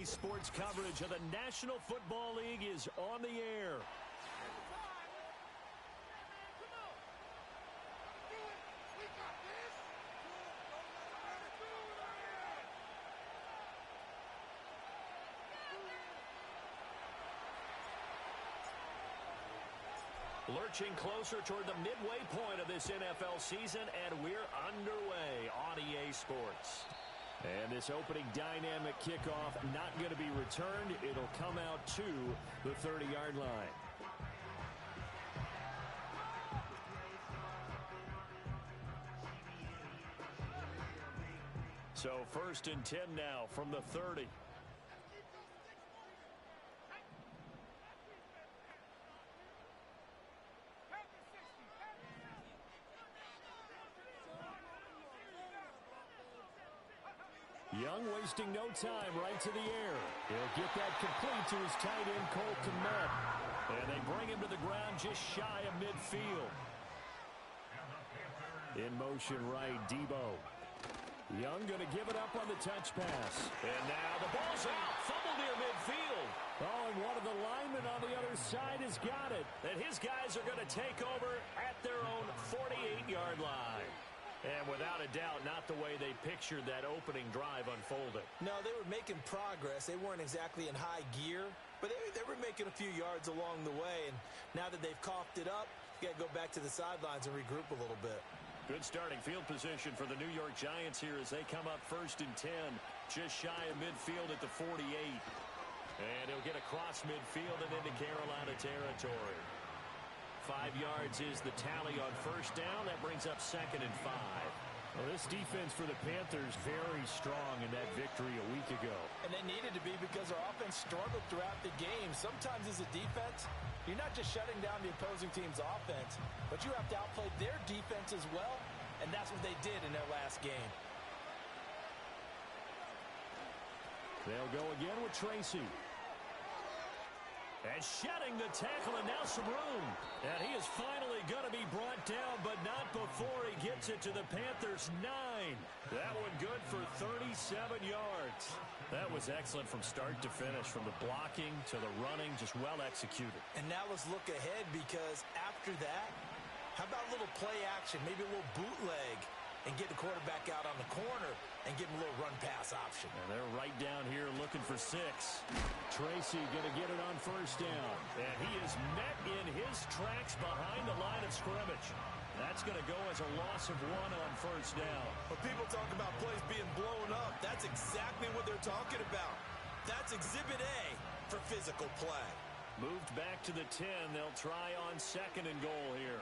Sports coverage of the National Football League is on the air. Lurching closer toward the midway point of this NFL season, and we're underway on EA Sports. And this opening dynamic kickoff not going to be returned. It'll come out to the 30-yard line. So 1st and 10 now from the 30. Young wasting no time, right to the air. He'll get that complete to his tight end, Colton Met. And they bring him to the ground just shy of midfield. In motion right, Debo. Young going to give it up on the touch pass. And now the ball's out. Fumble near midfield. Oh, and one of the linemen on the other side has got it. And his guys are going to take over at their own 48-yard line. And without a doubt, not the way they pictured that opening drive unfolding. No, they were making progress. They weren't exactly in high gear, but they were making a few yards along the way. And now that they've coughed it up, you got to go back to the sidelines and regroup a little bit. Good starting field position for the New York Giants here as they come up 1st and 10, just shy of midfield at the 48. And he'll get across midfield and into Carolina territory. 5 yards is the tally on 1st down. That brings up 2nd and 5. Well, this defense for the Panthers very strong in that victory a week ago. And they needed to be because their offense struggled throughout the game. Sometimes as a defense, you're not just shutting down the opposing team's offense, but you have to outplay their defense as well, and that's what they did in their last game. They'll go again with Tracy. And shedding the tackle, and now some room. And he is finally going to be brought down, but not before he gets it to the Panthers' 9. That one good for 37 yards. That was excellent from start to finish, from the blocking to the running, just well executed. And now let's look ahead, because after that, how about a little play action, maybe a little bootleg, and get the quarterback out on the corner and give him a little run-pass option. And they're right down here looking for 6. Tracy going to get it on 1st down. And he is met in his tracks behind the line of scrimmage. That's going to go as a loss of 1 on 1st down. When people talk about plays being blown up, that's exactly what they're talking about. That's Exhibit A for physical play. Moved back to the 10. They'll try on 2nd and goal here.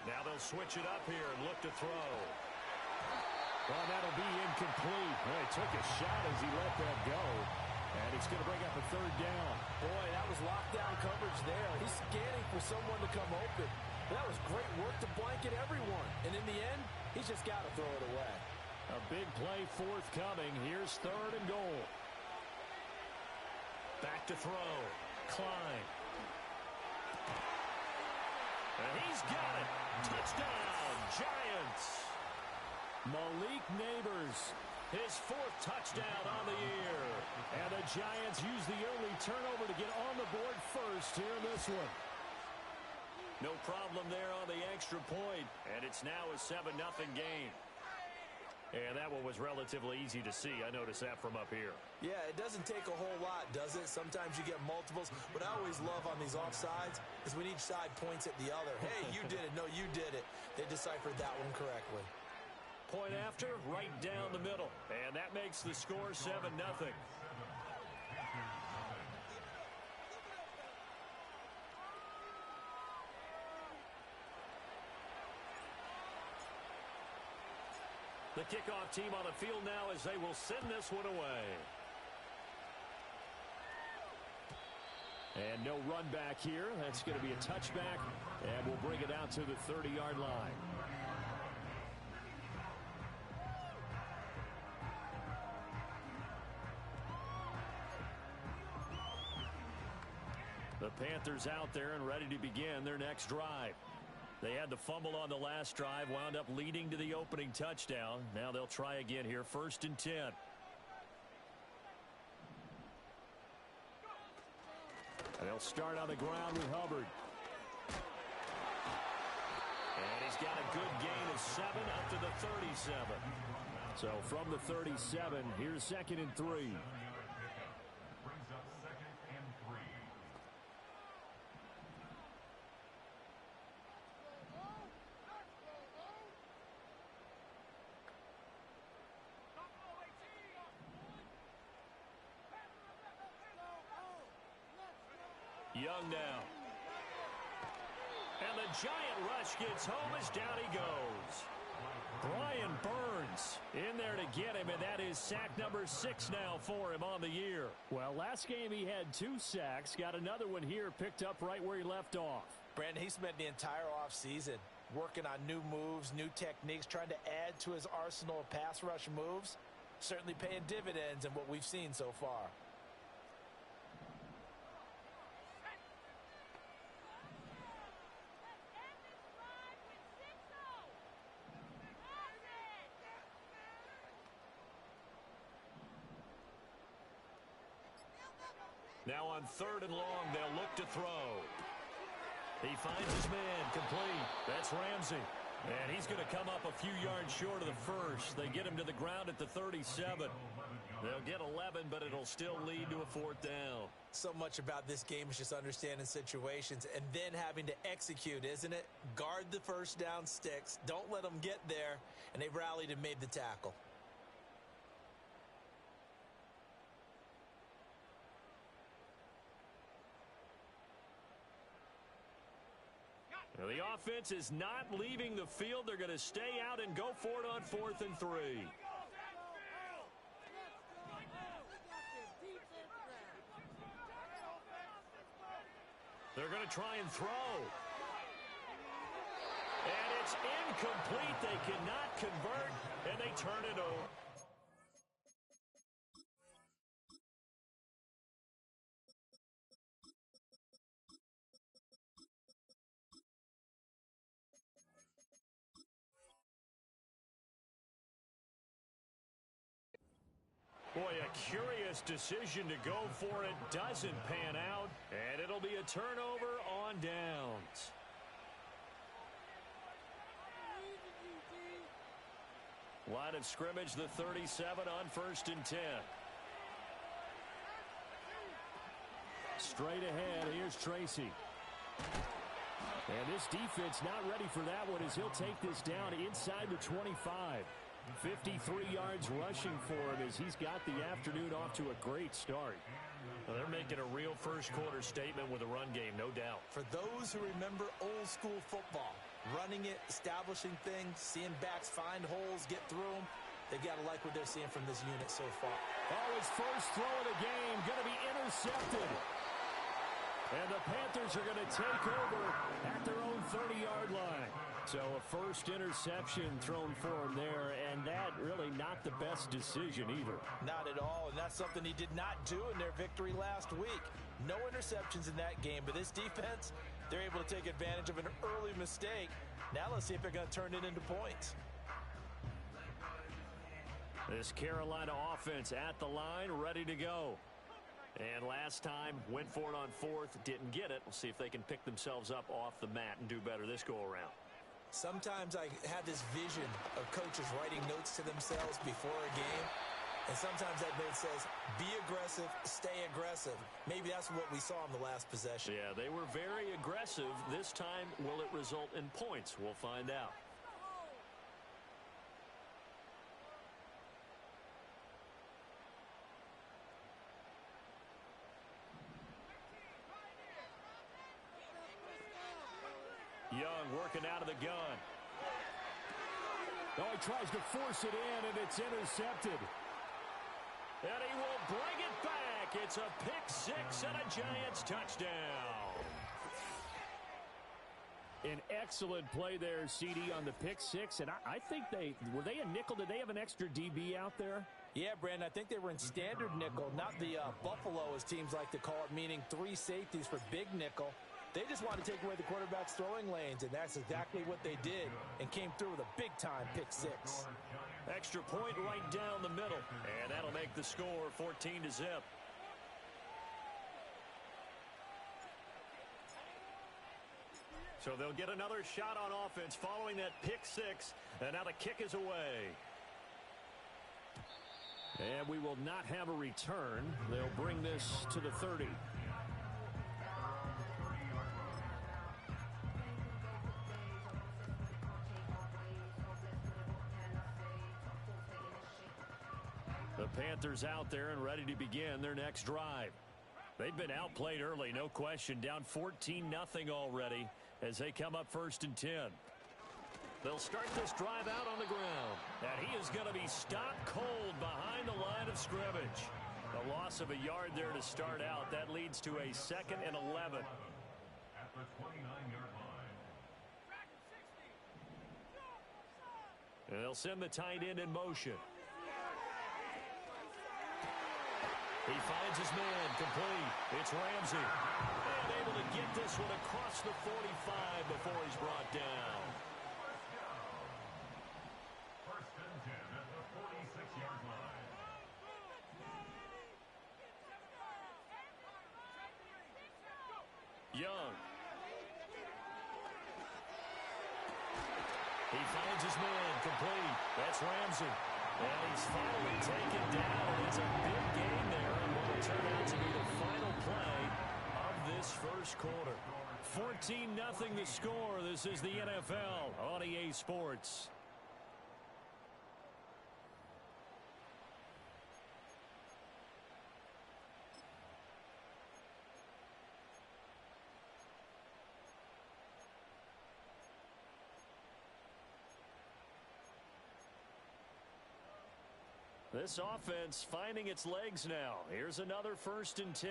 Now they'll switch it up here and look to throw. Well, that'll be incomplete. Well, he took a shot as he let that go. And it's going to bring up a 3rd down. Boy, that was lockdown coverage there. He's scanning for someone to come open. That was great work to blanket everyone. And in the end, he's just got to throw it away. A big play forthcoming. Here's 3rd and goal. Back to throw. Klein. And he's got it. Touchdown, Giants. Malik Neighbors, his 4th touchdown on the year. And the Giants use the early turnover to get on the board first here in this one. No problem there on the extra point. And it's now a 7-0 game. And that one was relatively easy to see. I noticed that from up here. Yeah, it doesn't take a whole lot, does it? Sometimes you get multiples. What I always love on these offsides is when each side points at the other. Hey, you did it. No, you did it. They deciphered that one correctly. Point after, right down the middle. And that makes the score 7-0. The kickoff team on the field now as they will send this one away. And no run back here. That's going to be a touchback. And we'll bring it out to the 30-yard line. The Panthers out there and ready to begin their next drive. They had the fumble on the last drive, wound up leading to the opening touchdown. Now they'll try again here, 1st and 10. They'll start on the ground with Hubbard. And he's got a good gain of 7 up to the 37. So from the 37, here's 2nd and 3. Brings up 2nd and 3. Young now. And the giant rush gets home as down he goes. Brian Burns in there to get him, and that is sack number 6 now for him on the year. Well, last game he had 2 sacks. Got another one here, picked up right where he left off. Brandon, he spent the entire offseason working on new moves, new techniques, trying to add to his arsenal of pass rush moves. Certainly paying dividends in what we've seen so far. Now on 3rd and long, they'll look to throw. He finds his man complete. That's Ramsey. And he's going to come up a few yards short of the first. They get him to the ground at the 37. They'll get 11, but it'll still lead to a 4th down. So much about this game is just understanding situations and then having to execute, isn't it? Guard the first down sticks. Don't let them get there. And they rallied and made the tackle. Now, the offense is not leaving the field. They're going to stay out and go for it on 4th and 3. They're going to try and throw. And it's incomplete. They cannot convert, and they turn it over. Boy, a curious decision to go for it. Doesn't pan out, and it'll be a turnover on downs. Line of scrimmage, the 37 on 1st and 10. Straight ahead, here's Tracy. And this defense not ready for that one as he'll take this down inside the 25. 53 yards rushing for him as he's got the afternoon off to a great start. Well, they're making a real first-quarter statement with a run game, no doubt. For those who remember old-school football, running it, establishing things, seeing backs find holes, get through them, they got to like what they're seeing from this unit so far. Oh, his first throw of the game going to be intercepted. And the Panthers are going to take over at their own 30-yard line. So a first interception thrown for him there, and that really not the best decision either. Not at all, and that's something he did not do in their victory last week. No interceptions in that game, but this defense, they're able to take advantage of an early mistake. Now let's see if they're going to turn it into points. This Carolina offense at the line, ready to go. And last time, went for it on 4th, didn't get it. We'll see if they can pick themselves up off the mat and do better this go-around. Sometimes I have this vision of coaches writing notes to themselves before a game. And sometimes that note says, be aggressive, stay aggressive. Maybe that's what we saw in the last possession. Yeah, they were very aggressive. This time, will it result in points? We'll find out. Young working out of the gun. Oh, he tries to force it in, and it's intercepted. And he will bring it back. It's a pick 6 and a Giants touchdown. An excellent play there, CD, on the pick 6. And I think were they a nickel? Did they have an extra DB out there? Yeah, Brandon, I think they were in standard nickel, not the Buffalo, as teams like to call it, meaning 3 safeties for big nickel. They just want to take away the quarterback's throwing lanes, and that's exactly what they did and came through with a big-time pick 6. Extra point right down the middle, and that'll make the score 14-0. So they'll get another shot on offense following that pick six. And now the kick is away. And we will not have a return. They'll bring this to the 30. The Panthers out there and ready to begin their next drive. They've been outplayed early, no question. Down 14-0 already as they come up 1st and 10. They'll start this drive out on the ground. And he is going to be stopped cold behind the line of scrimmage. A loss of a yard there to start out. That leads to a 2nd and 11. At the 29-yard line. And they'll send the tight end in motion. He finds his man, complete. It's Ramsey. And able to get this one across the 45 before he's brought down. First and 10 at the 46-yard line. Young. He finds his man, complete. That's Ramsey. And he's finally taken down. It's a big gain there on what will turn out to be the final play of this first quarter. 14-0 the score. This is the NFL on EA Sports. This offense finding its legs now. Here's another 1st and 10.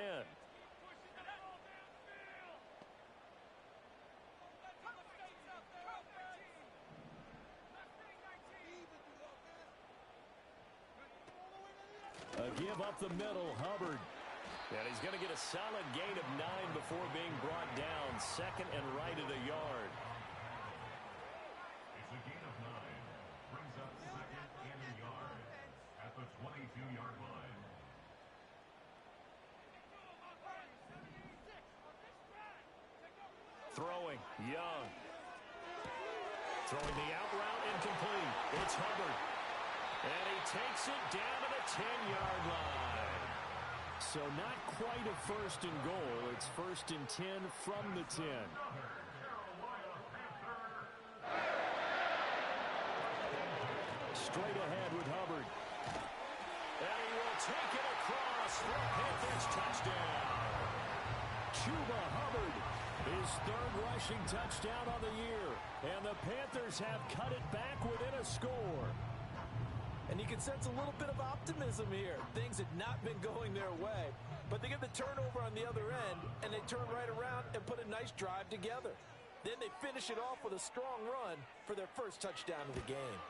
A give up the middle, Hubbard. And he's going to get a solid gain of 9 before being brought down. 2nd and right at a yard. It's a gain of 9. Brings up 2nd and a yard. At the 22-yard line. Throwing, Young. Throwing the out route, incomplete. It's Hubbard. And he takes it down to the 10-yard line. So not quite a 1st and goal. It's 1st and 10 from the 10. Straight ahead with Hubbard. And he will take it across for a Panthers touchdown. Chuba Hubbard, his 3rd rushing touchdown on the year. And the Panthers have cut it back within a score. And you can sense a little bit of optimism here. Things had not been going their way. But they get the turnover on the other end, and they turn right around and put a nice drive together. Then they finish it off with a strong run for their first touchdown of the game.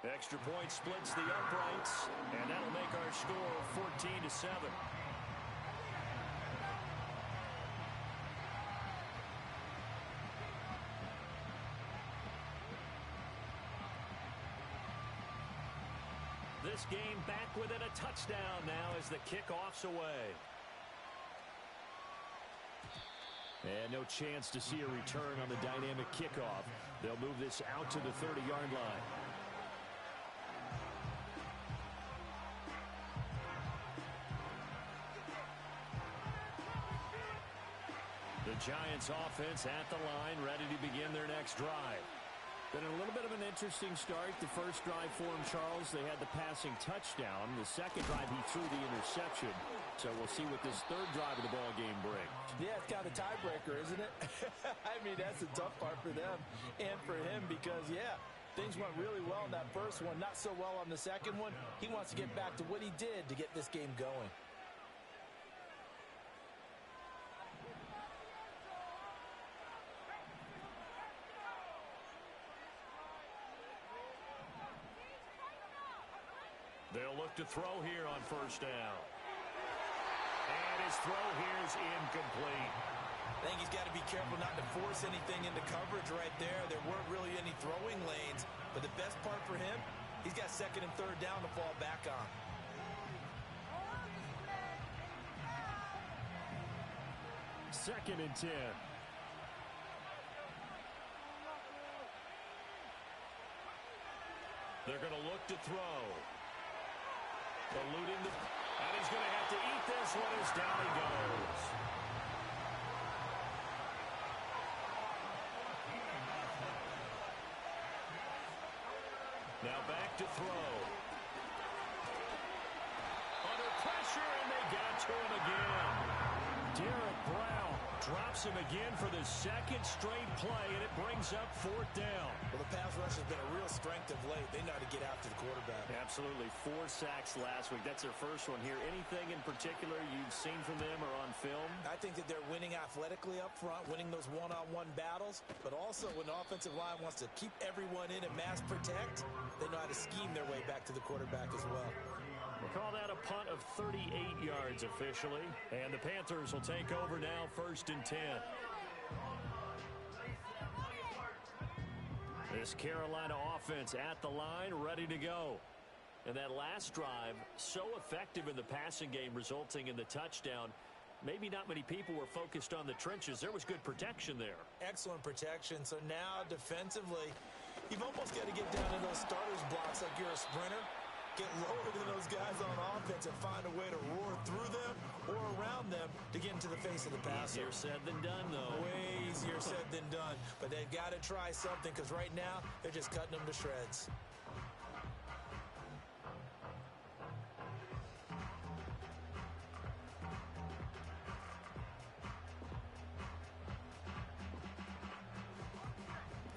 Extra point splits the uprights, and that'll make our score 14-7. This game back within a touchdown now as the kickoff's away. And no chance to see a return on the dynamic kickoff. They'll move this out to the 30-yard line. The Giants offense at the line, ready to begin their next drive. Been a little bit of an interesting start. The first drive for him, Charles, they had the passing touchdown. The second drive, he threw the interception. So we'll see what this 3rd drive of the ball game brings. Yeah, it's kind of a tiebreaker, isn't it? I mean, that's the tough part for them and for him because, yeah, things went really well in that first one, not so well on the second one. He wants to get back to what he did to get this game going. They'll look to throw here on 1st down. And his throw here is incomplete. I think he's got to be careful not to force anything into coverage right there. There weren't really any throwing lanes. But the best part for him, he's got 2nd and 3rd down to fall back on. Second and 10. They're going to look to throw. Eluding the... And he's going to have to eat this one as down he goes. Now back to throw. Under pressure, and they got to him again. Derek Brown drops him again for the second straight play, and it brings up fourth down. Well, the pass rush has been a real strength of late. They know how to get after the quarterback. Absolutely. 4 sacks last week. That's their first one here. Anything in particular you've seen from them or on film? I think that they're winning athletically up front, winning those one-on-one battles, but also when the offensive line wants to keep everyone in and mass protect, they know how to scheme their way back to the quarterback as well. We'll call that a punt of 38 yards officially. And the Panthers will take over now, 1st and 10. This Carolina offense at the line, ready to go. And that last drive, so effective in the passing game, resulting in the touchdown. Maybe not many people were focused on the trenches. There was good protection there. Excellent protection. So now defensively, you've almost got to get down in those starters blocks like you're a sprinter. Get lower than those guys on offense and find a way to roar through them or around them to get into the face of the passer. Easier said than done, though. Way easier said than done. But they've got to try something because right now they're just cutting them to shreds.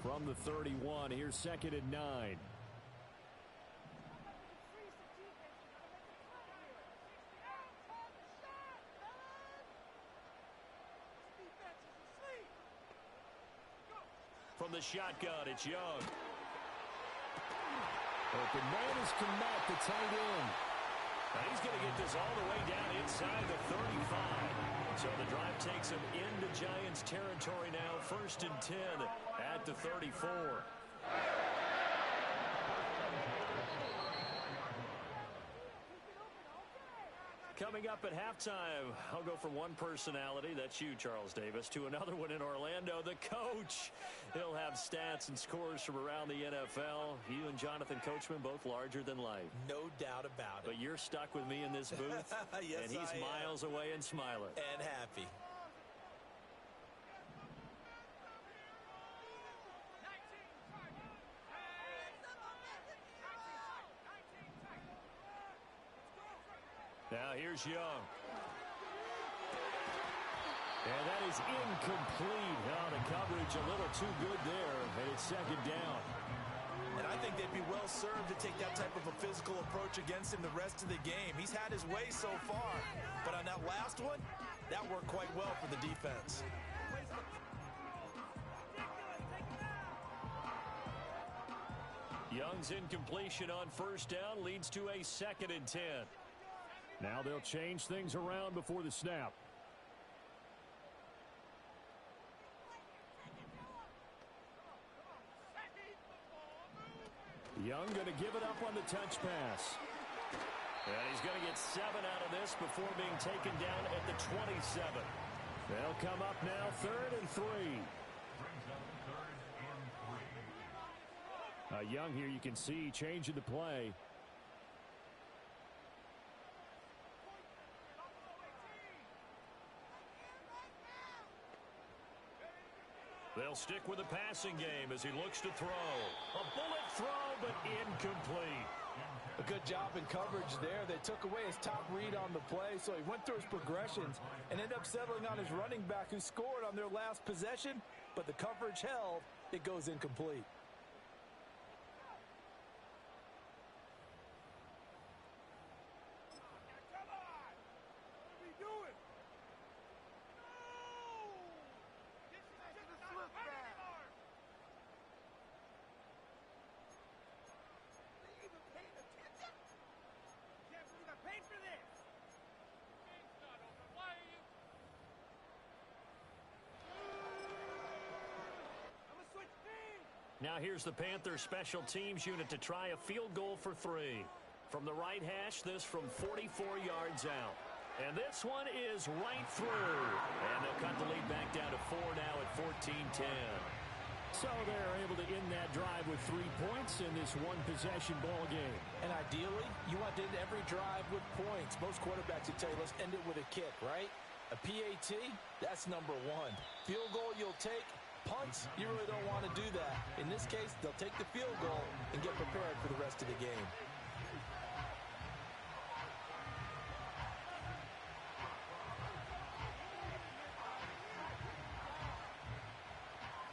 From the 31, here's 2nd and 9. From the shotgun, it's Young. Open man is Komet, the tight end. Now he's going to get this all the way down inside the 35. So the drive takes him into Giants territory now. 1st and 10 at the 34. Coming up at halftime, I'll go from one personality, that's you, Charles Davis, to another one in Orlando, the coach. He'll have stats and scores from around the NFL. You and Jonathan Coachman, both larger than life. No doubt about it. But you're stuck with me in this booth, yes, and he's miles away and smiling. And happy. Now here's Young. And that is incomplete. Oh, the coverage a little too good there, and it's 2nd down. And I think they'd be well served to take that type of a physical approach against him the rest of the game. He's had his way so far, but on that last one, that worked quite well for the defense. Young's incompletion on 1st down leads to a 2nd and 10. Now they'll change things around before the snap. Young going to give it up on the touch pass. And he's going to get 7 out of this before being taken down at the 27. They'll come up now 3rd and 3. Young here, you can see changing the play. They'll stick with the passing game as he looks to throw. A bullet throw, but incomplete. A good job in coverage there. They took away his top read on the play, so he went through his progressions and ended up settling on his running back who scored on their last possession, but the coverage held. It goes incomplete. Now here's the Panthers special teams unit to try a field goal for 3. From the right hash, this from 44 yards out. And this one is right through. And they'll cut the lead back down to 4 now at 14-10. So they're able to end that drive with 3 points in this one-possession ball game. And ideally, you want to end every drive with points. Most quarterbacks would tell you, let's end it with a kick, right? A PAT, that's number one. Field goal you'll take. Punts, you really don't want to do that. In this case, they'll take the field goal and get prepared for the rest of the game.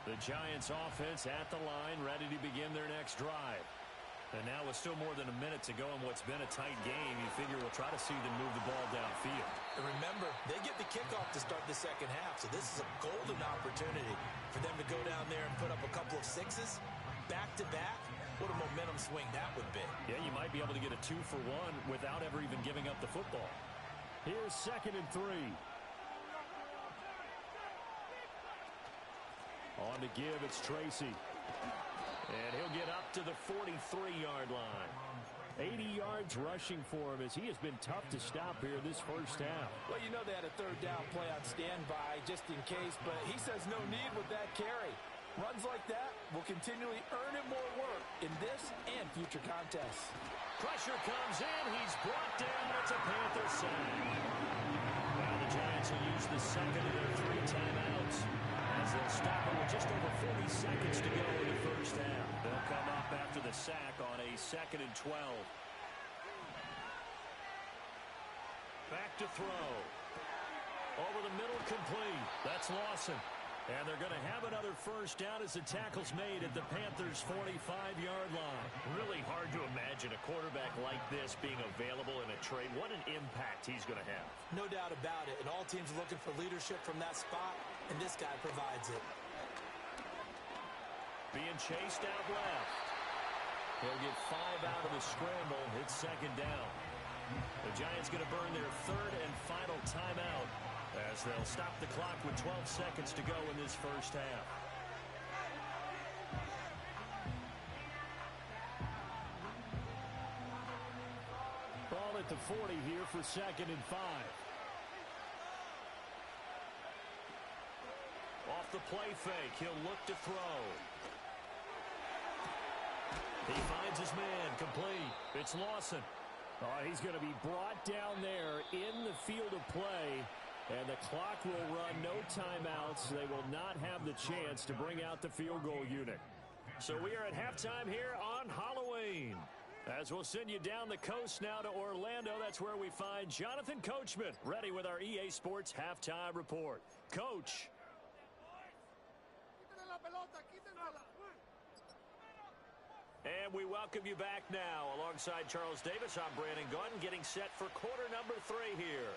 The Giants offense at the line, ready to begin their next drive. And now with still more than a minute to go in what's been a tight game, you figure we'll try to see them move the ball downfield. And remember, they get the kickoff to start the second half, so this is a golden opportunity for them to go down there and put up a couple of sixes back-to-back. What a momentum swing that would be. Yeah, you might be able to get a 2-for-1 without ever even giving up the football. Here's 2nd and 3. On to give, it's Tracy. And he'll get up to the 43-yard line. 80 yards rushing for him as he has been tough to stop here this first half. Well, you know they had a third down play on standby just in case, but he says no need with that carry. Runs like that will continually earn him more work in this and future contests. Pressure comes in. He's brought down. It's a Panther sack. Now the Giants will use the second of their 3 timeouts as they'll stop it with just over 40 seconds to go in the first half. They'll come up after the sack on a 2nd and 12. Back to throw. Over the middle, complete. That's Lawson. And they're going to have another first down as the tackle's made at the Panthers' 45-yard line. Really hard to imagine a quarterback like this being available in a trade. What an impact he's going to have. No doubt about it. And all teams are looking for leadership from that spot, and this guy provides it. Being chased out left. He'll get 5 out of the scramble. It's 2nd down. The Giants going to burn their 3rd and final timeout as they'll stop the clock with 12 seconds to go in this first half. Ball at the 40 here for 2nd and 5. Off the play fake, he'll look to throw. He finds his man, complete. It's Lawson. He's going to be brought down there in the field of play. And the clock will run, no timeouts. They will not have the chance to bring out the field goal unit. So we are at halftime here on Halloween. As we'll send you down the coast now to Orlando, that's where we find Jonathan Coachman, ready with our EA Sports Halftime Report. Coach. And we welcome you back now. Alongside Charles Davis, I'm Brandon Gaudin, getting set for quarter number 3 here.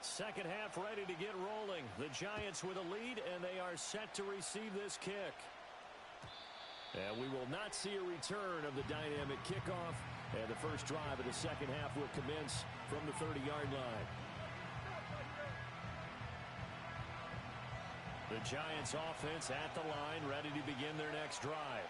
Second half ready to get rolling. The Giants with a lead, and they are set to receive this kick. And we will not see a return of the dynamic kickoff. And the first drive of the second half will commence from the 30-yard line. The Giants offense at the line, ready to begin their next drive.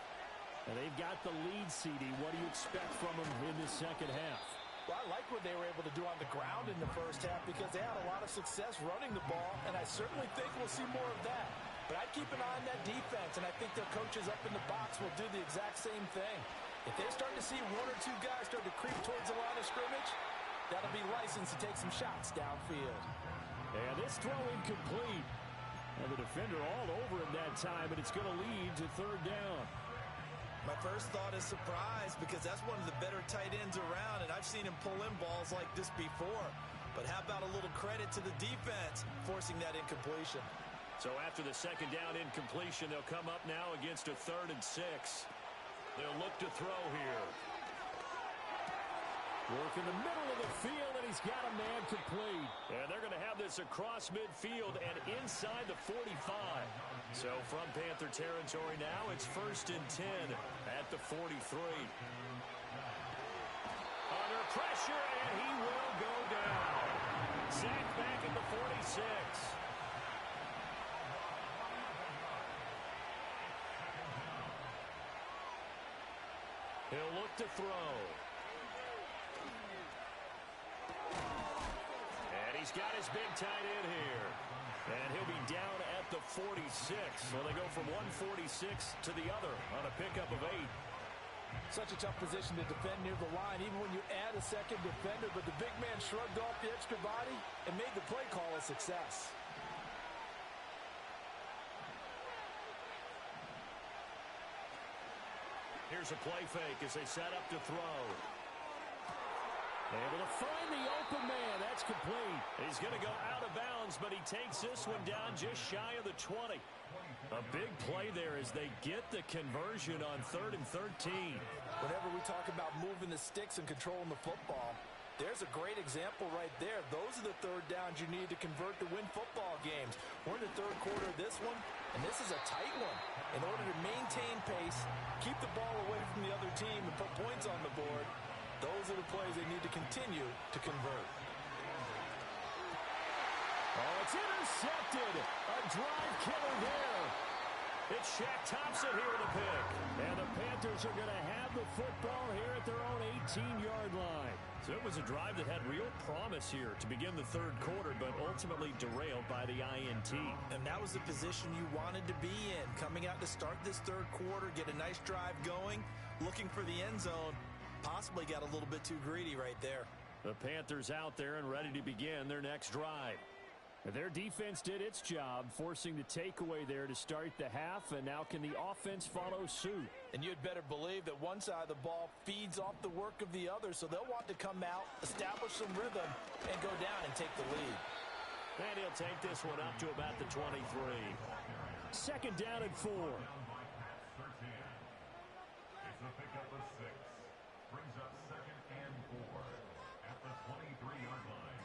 And they've got the lead, CD. What do you expect from them in this second half? Well, I like what they were able to do on the ground in the first half because they had a lot of success running the ball, and I certainly think we'll see more of that. But I'd keep an eye on that defense, and I think their coaches up in the box will do the exact same thing. If they start to see 1 or 2 guys start to creep towards the line of scrimmage, that'll be licensed to take some shots downfield. And this throw incomplete. And the defender all over him that time, and it's going to lead to 3rd down. My first thought is surprise because that's one of the better tight ends around, and I've seen him pull in balls like this before. But how about a little credit to the defense forcing that incompletion? So after the second down incompletion, they'll come up now against a 3rd and 6. They'll look to throw here. Work in the middle of the field, and he's got a man complete. And they're going to have this across midfield and inside the 45. So from Panther territory now, it's 1st and 10 at the 43. Under pressure, and he will go down. Sacked back at the 46. He'll look to throw. he's got his big tight end here. And he'll be down at the 46. So they go from 146 to the other on a pickup of 8. Such a tough position to defend near the line, even when you add a second defender. But the big man shrugged off the extra body and made the play call a success. Here's a play fake as they set up to throw. Able to find the open man. That's complete. He's going to go out of bounds, but he takes this one down just shy of the 20. A big play there as they get the conversion on 3rd and 13. Whenever we talk about moving the sticks and controlling the football, there's a great example right there. Those are the third downs you need to convert to win football games. We're in the third quarter of this one, and this is a tight one. In order to maintain pace, keep the ball away from the other team, and put points on the board, those are the plays they need to continue to convert. Oh, it's intercepted. A drive killer there. It's Shaq Thompson here with a pick. And the Panthers are going to have the football here at their own 18-yard line. So it was a drive that had real promise here to begin the third quarter, but ultimately derailed by the INT. And that was the position you wanted to be in. Coming out to start this third quarter, get a nice drive going, looking for the end zone. Possibly got a little bit too greedy right there. The Panthers out there and ready to begin their next drive. Their defense did its job, forcing the takeaway there to start the half, and now can the offense follow suit? And you'd better believe that one side of the ball feeds off the work of the other, so they'll want to come out, establish some rhythm, and go down and take the lead. And he'll take this one up to about the 23. Second down and 4. It's a pickup of 6. Brings up 2nd and 4 at the 23-yard line.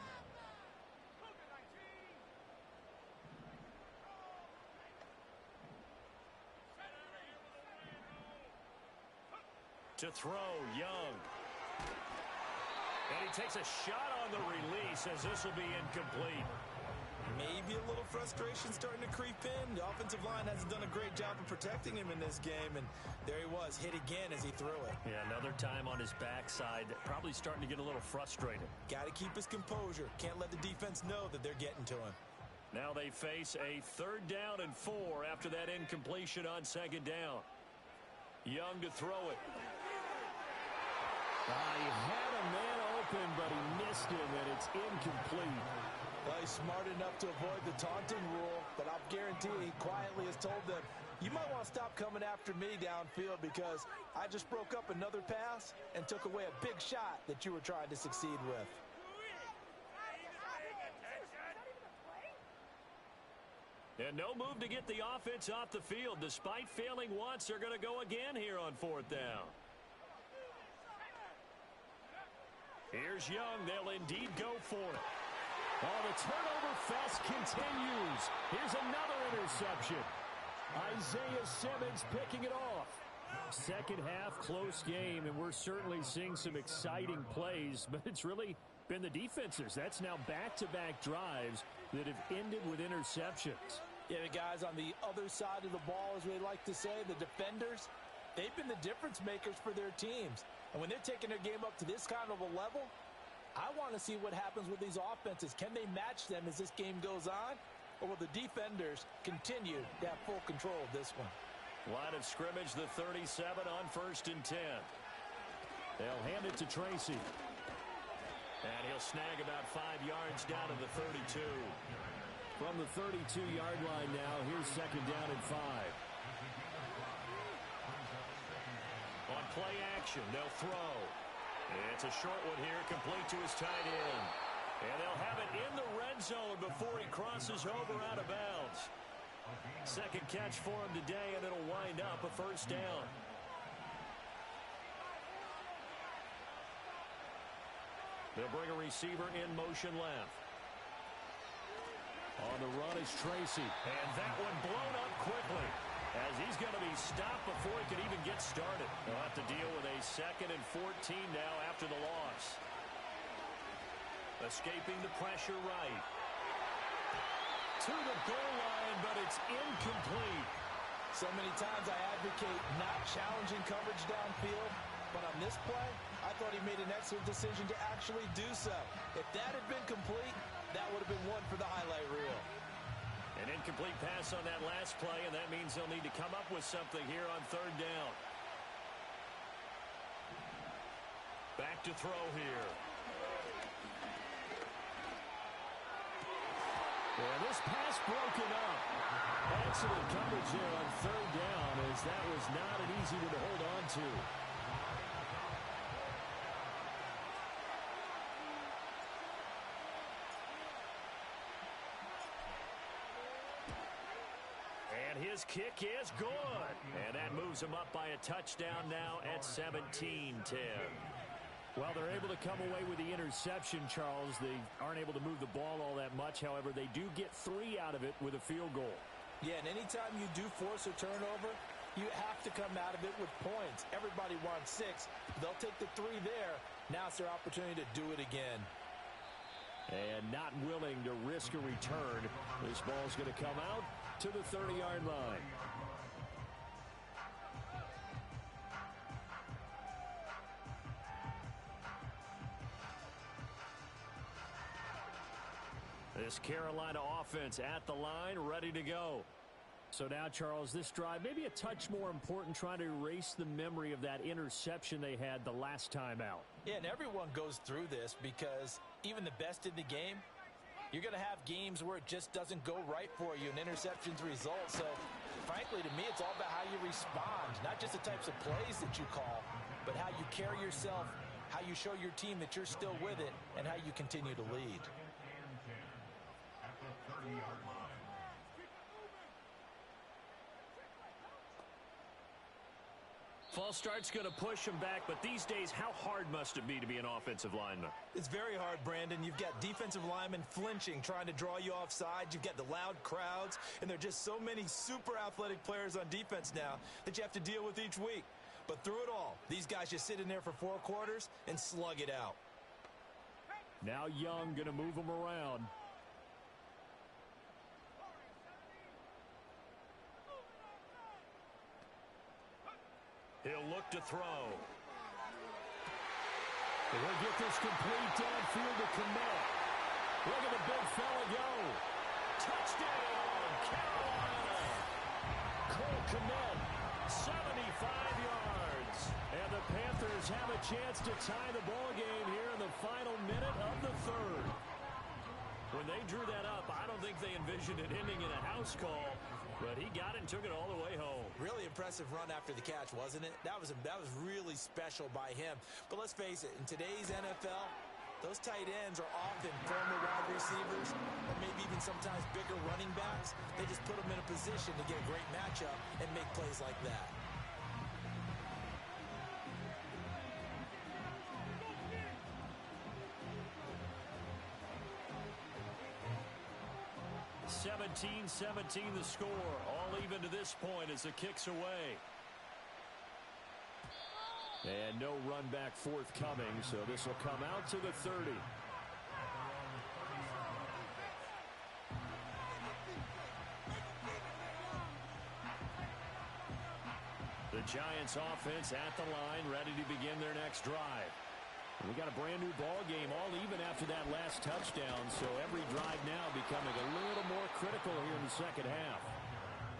To throw, Young. And he takes a shot on the release as this will be incomplete. Maybe a little frustration starting to creep in. The offensive line hasn't done a great job of protecting him in this game, and there he was, hit again as he threw it. Yeah, another time on his backside, probably starting to get a little frustrated. Got to keep his composure. Can't let the defense know that they're getting to him. Now they face a 3rd down and 4 after that incompletion on 2nd down. Young to throw it. He had a man open, but he missed him, and it's incomplete. Well, he's smart enough to avoid the taunting rule, but I'll guarantee he quietly has told them, you might want to stop coming after me downfield because I just broke up another pass and took away a big shot that you were trying to succeed with. And no move to get the offense off the field. Despite failing once, they're going to go again here on 4th down. Here's Young. They'll indeed go for it. Oh, the turnover fest continues. Here's another interception. Isaiah Simmons picking it off. Second half, close game, and we're certainly seeing some exciting plays, but it's really been the defenses. That's now back-to-back drives that have ended with interceptions. Yeah, the guys on the other side of the ball, as we like to say, the defenders, they've been the difference makers for their teams. And when they're taking their game up to this kind of a level, I want to see what happens with these offenses. Can they match them as this game goes on? Or will the defenders continue to have full control of this one? Line of scrimmage, the 37 on 1st and 10. They'll hand it to Tracy. And he'll snag about 5 yards down to the 32. From the 32-yard line now, here's 2nd down and 5. On play action, they'll throw. It's a short one here, complete to his tight end. And they'll have it in the red zone before he crosses over out of bounds. Second catch for him today, and it'll wind up a 1st down. They'll bring a receiver in motion left. On the run is Tracy. And that one blown up quickly as he's going to be stopped before he can even get started. They'll have to deal with a 2nd and 14 now after the loss. Escaping the pressure right. To the goal line, but it's incomplete. So many times I advocate not challenging coverage downfield, but on this play, I thought he made an excellent decision to actually do so. If that had been complete, that would have been one for the highlight reel. An incomplete pass on that last play, and that means they'll need to come up with something here on third down. Back to throw here. And this pass broken up. Excellent coverage there on third down, as that was not an easy one to hold on to. And his kick is good. And that moves him up by a touchdown now at 17-10. Well, they're able to come away with the interception, Charles. They aren't able to move the ball all that much. However, they do get 3 out of it with a field goal. Yeah, and anytime you do force a turnover, you have to come out of it with points. Everybody wants 6. They'll take the 3 there. Now it's their opportunity to do it again. And not willing to risk a return. This ball's going to come out to the 30-yard line. This Carolina offense at the line, ready to go. So now, Charles, this drive maybe a touch more important, trying to erase the memory of that interception they had the last time out. Yeah, and everyone goes through this because even the best in the game, you're going to have games where it just doesn't go right for you, and interceptions result. So, frankly, to me, it's all about how you respond, not just the types of plays that you call, but how you carry yourself, how you show your team that you're still with it, and how you continue to lead. At the 30-yard line. False start's going to push him back, but these days, how hard must it be to be an offensive lineman? It's very hard, Brandon. You've got defensive linemen flinching, trying to draw you offside. You've got the loud crowds, and there are just so many super athletic players on defense now that you have to deal with each week. But through it all, these guys just sit in there for 4 quarters and slug it out. Now Young going to move him around. He'll look to throw. We'll get this complete downfield to Kmet. Look at the big fella go. Touchdown, Carolina. Cole Kmet, 75 yards. and the Panthers have a chance to tie the ball game here in the final minute of the third. When they drew that up, I don't think they envisioned it ending in a house call, but he got it and took it all the way home. Really impressive run after the catch, wasn't it? That was really special by him. But let's face it, in today's NFL, those tight ends are often former wide receivers, or maybe even sometimes bigger running backs. They just put them in a position to get a great matchup and make plays like that. (17-17) the score, all even to this point as the kick's away. And no run back forthcoming, so this will come out to the 30. The Giants offense at the line, ready to begin their next drive. We got a brand new ball game, all even after that last touchdown, so every drive now becoming a little more critical here in the second half.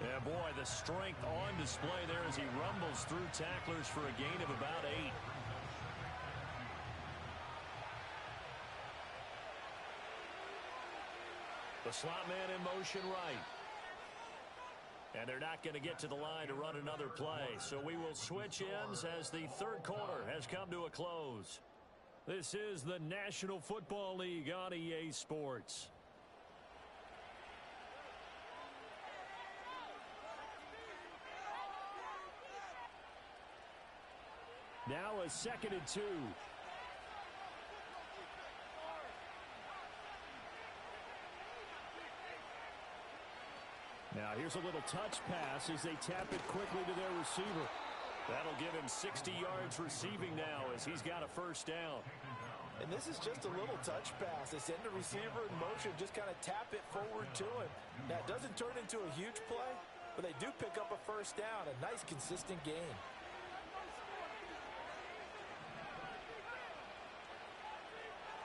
Yeah, boy, the strength on display there as he rumbles through tacklers for a gain of about 8. The slot man in motion right. And they're not going to get to the line to run another play, so we will switch ends as the third quarter has come to a close. This is the National Football League on EA Sports. Now a 2nd and 2. Now here's a little touch pass as they tap it quickly to their receiver. That'll give him 60 yards receiving now as he's got a first down. And this is just a little touch pass. They send the receiver in motion, just kind of tap it forward to him. Now, it doesn't turn into a huge play, but they do pick up a first down, a nice, consistent gain.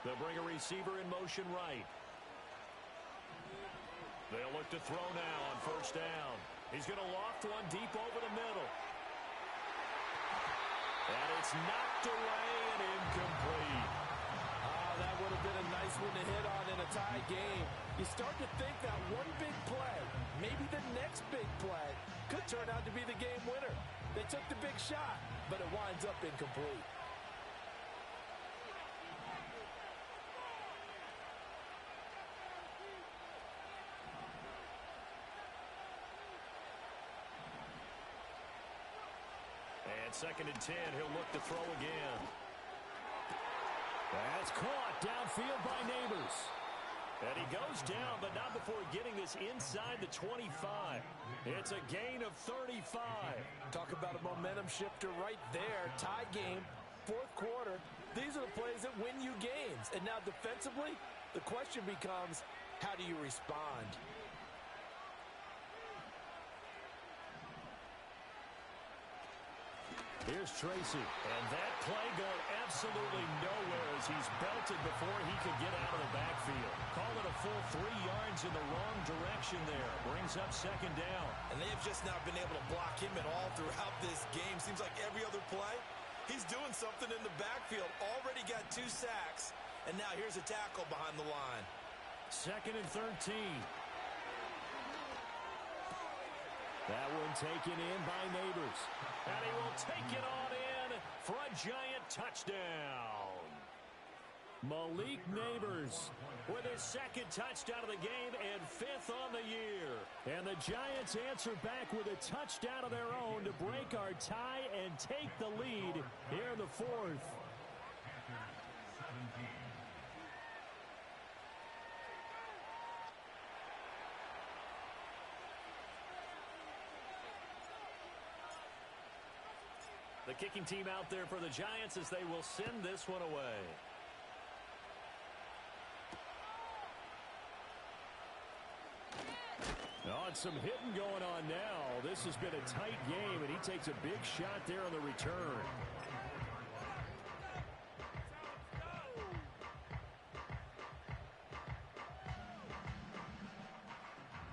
They'll bring a receiver in motion right. They'll look to throw now on first down. He's going to loft one deep over the middle. And it's knocked away and incomplete. That would have been a nice one to hit on in a tie game. You start to think that one big play, maybe the next big play, could turn out to be the game winner. They took the big shot, but it winds up incomplete. And 2nd and 10, he'll look to throw again. That's caught downfield by Neighbors. And he goes down, but not before getting this inside the 25. It's a gain of 35. Talk about a momentum shifter right there. Tie game, 4th quarter. These are the plays that win you games. And now defensively, the question becomes, how do you respond? Here's Tracy. And that play going absolutely nowhere as he's belted before he could get out of the backfield. Call it a full 3 yards in the wrong direction there. Brings up 2nd down. And they've just not been able to block him at all throughout this game. Seems like every other play, he's doing something in the backfield. Already got 2 sacks. And now here's a tackle behind the line. 2nd and 13. That one taken in by Neighbors. And he will take it on in for a Giant touchdown. Malik Neighbors With his 2nd touchdown of the game and 5th on the year. And the Giants answer back with a touchdown of their own to break our tie and take the lead here in the 4th. The kicking team out there for the Giants as they will send this one away. Oh, and some hitting going on now. This has been a tight game, and he takes a big shot there on the return.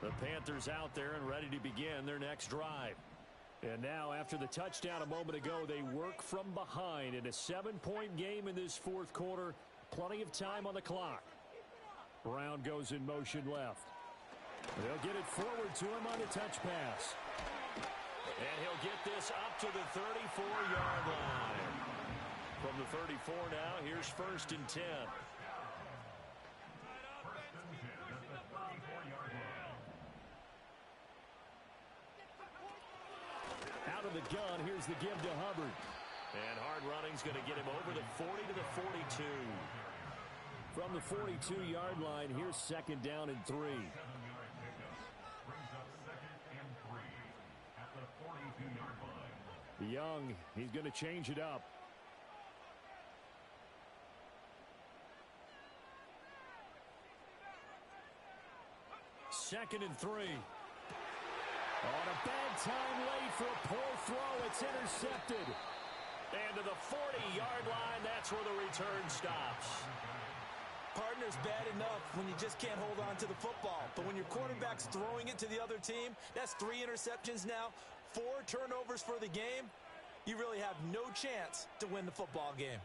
The Panthers out there and ready to begin their next drive. And now, after the touchdown a moment ago, they work from behind in a 7-point game in this 4th quarter. Plenty of time on the clock. Brown goes in motion left. They'll get it forward to him on the touch pass. And he'll get this up to the 34-yard line. From the 34 now, here's 1st and 10. Out of the gun, here's the give to Hubbard. And hard running's going to get him over the 40 to the 42. From the 42-yard line, here's 2nd down and 3. Young, he's going to change it up. Second and 3. On a bad time late for a poor throw. It's intercepted. And to the 40-yard line, that's where the return stops. Partner's bad enough when you just can't hold on to the football. But when your quarterback's throwing it to the other team, that's 3 interceptions now, 4 turnovers for the game. You really have no chance to win the football game.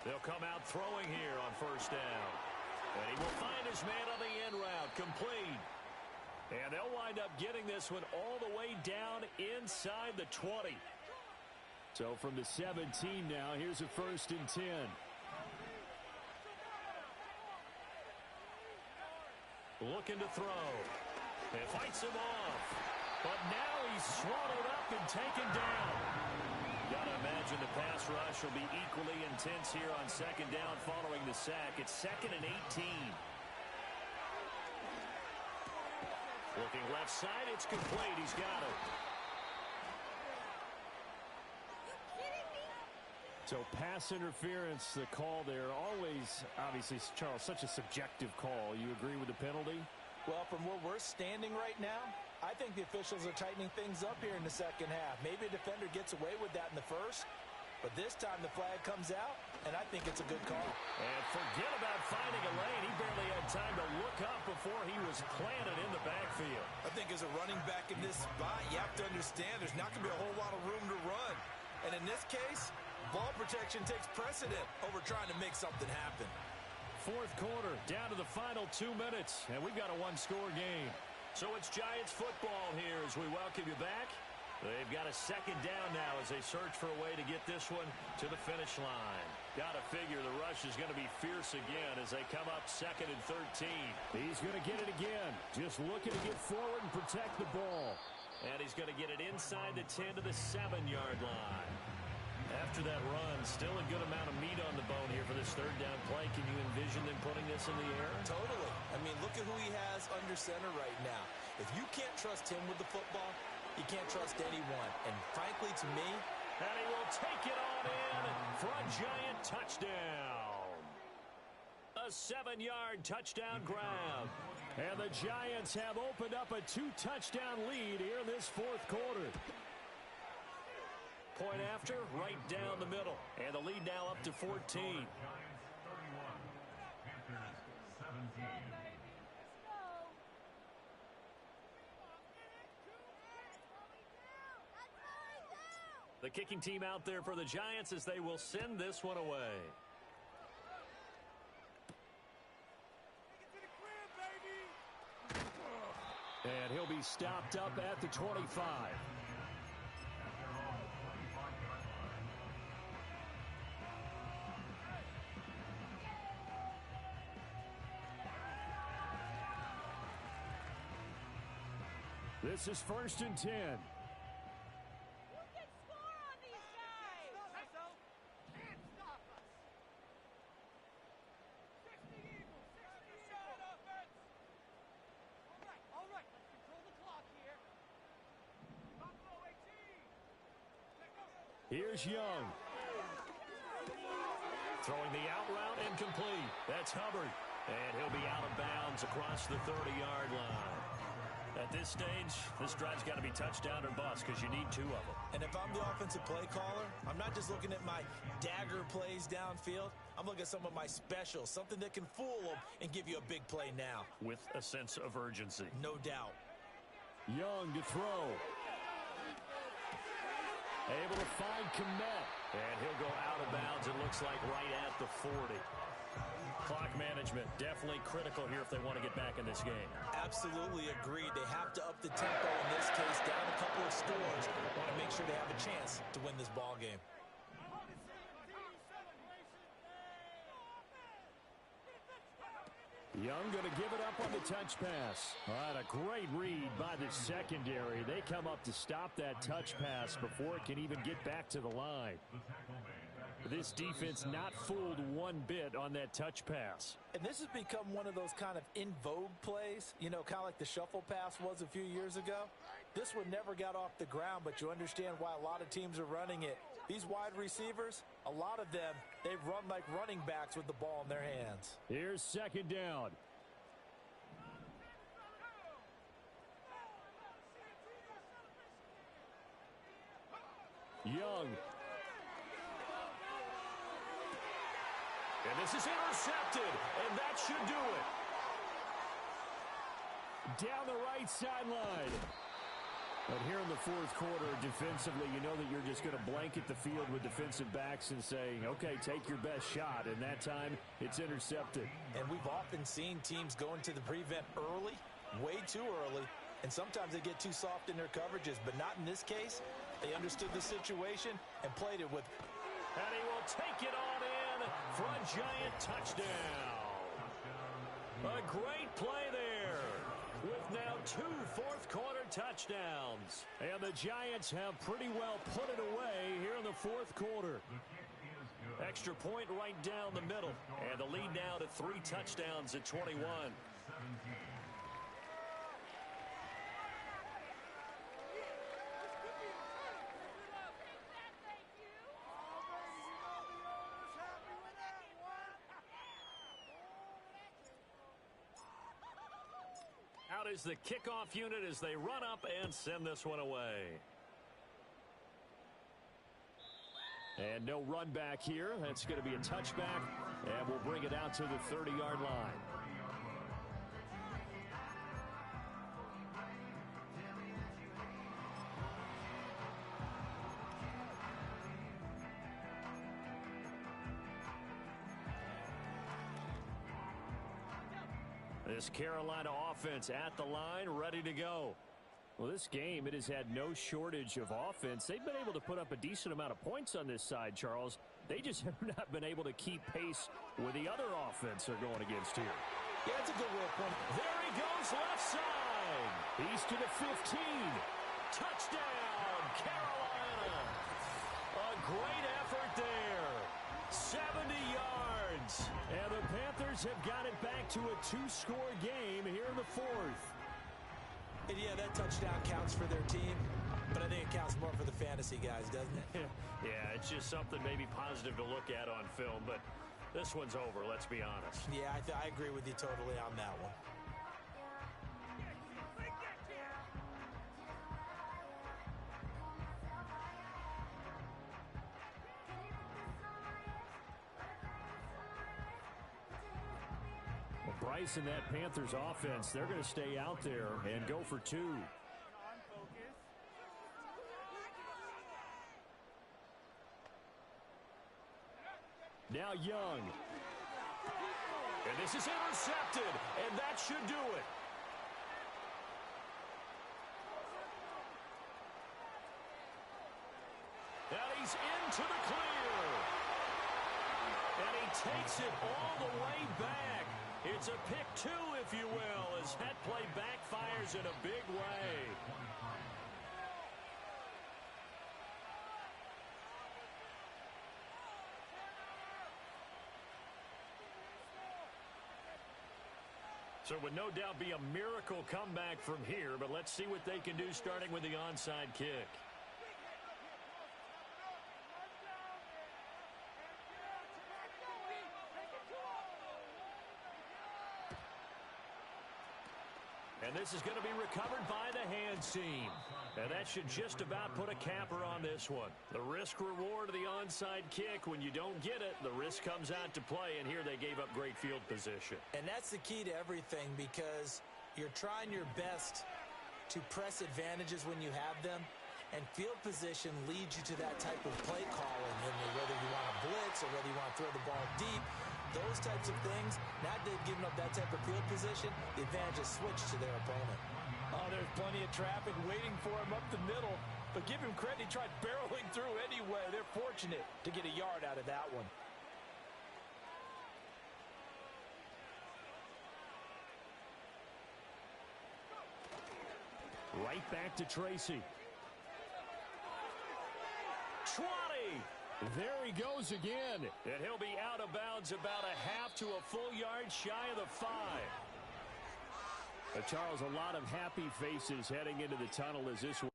They'll come out throwing here on first down. And he will find his man on the end route, complete. And they'll wind up getting this one all the way down inside the 20. So from the 17 now, here's a 1st and 10. Looking to throw. And fights him off. But now he's swallowed up and taken down. Gotta imagine the pass rush will be equally intense here on 2nd down following the sack. It's 2nd and 18. Looking left side, it's complete. He's got it. So pass interference, the call there. Always, obviously, Charles, such a subjective call. You agree with the penalty? Well, from where we're standing right now, I think the officials are tightening things up here in the second half. Maybe a defender gets away with that in the first, But this time the flag comes out, and I think it's a good call. And forget about finding a lane. He barely had time to look up before he was planted in the backfield. I think as a running back in this spot, you have to understand there's not going to be a whole lot of room to run. And in this case, ball protection takes precedent over trying to make something happen. Fourth quarter, down to the final 2 minutes, and we've got a one-score game. So it's Giants football here as we welcome you back. They've got a second down now as they search for a way to get this one to the finish line. Got to figure the rush is going to be fierce again as they come up 2nd and 13. He's going to get it again. Just looking to get forward and protect the ball. And he's going to get it inside the 10 to the 7-yard line. After that run, still a good amount of meat on the bone here for this third down play. Can you envision them putting this in the air? Totally. I mean, look at who he has under center right now. If you can't trust him with the football, you can't trust anyone. And frankly, to me, and he will take it on in for a Giant touchdown. A 7-yard touchdown grab. And the Giants have opened up a 2-touchdown lead here in this fourth quarter. Point after, right down the middle. And the lead now up to 14. Giants 31, Panthers 17. The kicking team out there for the Giants as they will send this one away. And he'll be stopped up at the 25. This is 1st and 10. Here's Young. Throwing the out route incomplete. That's Hubbard. And he'll be out of bounds across the 30-yard line. At this stage, this drive's got to be touchdown or bust because you need 2 of them. and if I'm the offensive play caller, I'm not just looking at my dagger plays downfield. I'm looking at some of my specials, something that can fool them and give you a big play now. With a sense of urgency. No doubt. Young to throw. Able to find Kmet. And he'll go out of bounds, it looks like, right at the 40. Clock management definitely critical here if they want to get back in this game. Absolutely agreed. They have to up the tempo in this case, down a couple of scores. Want to make sure they have a chance to win this ball game. Young going to give it up on the touch pass. All right, a great read by the secondary. They come up to stop that touch pass before it can even get back to the line. This defense not fooled one bit on that touch pass. And this has become one of those kind of in vogue plays, you know, kind of like the shuffle pass was a few years ago. This one never got off the ground, but you understand why a lot of teams are running it. These wide receivers, a lot of them, they run like running backs with the ball in their hands. Here's second down. Young. And this is intercepted, and that should do it. Down the right sideline. But here in the fourth quarter, defensively, you know that you're just going to blanket the field with defensive backs and say, okay, take your best shot. And that time, it's intercepted. And we've often seen teams go into the prevent early, way too early, and sometimes they get too soft in their coverages, but not in this case. They understood the situation and played it with. And he will take it on in for a Giant touchdown. A great play there with now 2 fourth-quarter touchdowns. And the Giants have pretty well put it away here in the fourth quarter. Extra point right down the middle. And the lead now to 3 touchdowns at 21. Out is the kickoff unit as they run up and send this one away. And no run back here. That's going to be a touchback, and we'll bring it out to the 30-yard line. This Carolina offense at the line, ready to go. Well, this game, it has had no shortage of offense. They've been able to put up a decent amount of points on this side, Charles. They just have not been able to keep pace with the other offense they're going against here. Yeah, that's a good way of putting it. There he goes, left side. He's to the 15. Touchdown, Carolina. A great effort there. 70 yards. And the Panthers have got it back to a two-score game here in the fourth. And yeah, that touchdown counts for their team, but I think it counts more for the fantasy guys, doesn't it? Yeah, it's just something maybe positive to look at on film, but this one's over, let's be honest. Yeah, I agree with you totally on that one. Bryce and that Panthers offense, they're going to stay out there and go for two. Now Young. And this is intercepted, and that should do it. And he's into the clear. And he takes it all the way back. It's a pick two, if you will, as that play backfires in a big way. So it would no doubt be a miracle comeback from here, but let's see what they can do starting with the onside kick. And this is going to be recovered by the hands team. And that should just about put a capper on this one. The risk-reward of the onside kick, when you don't get it, the risk comes out to play, and here they gave up great field position. And that's the key to everything, because you're trying your best to press advantages when you have them, and field position leads you to that type of play calling, whether you want to blitz or whether you want to throw the ball deep. Those types of things, now they've given up that type of field position, the advantage is switched to their opponent. Oh, there's plenty of traffic waiting for him up the middle. But give him credit, he tried barreling through anyway. They're fortunate to get a yard out of that one. Right back to Tracy. 20. There he goes again. And he'll be out of bounds about a half to a full yard shy of the 5. Charles, a lot of happy faces heading into the tunnel as this one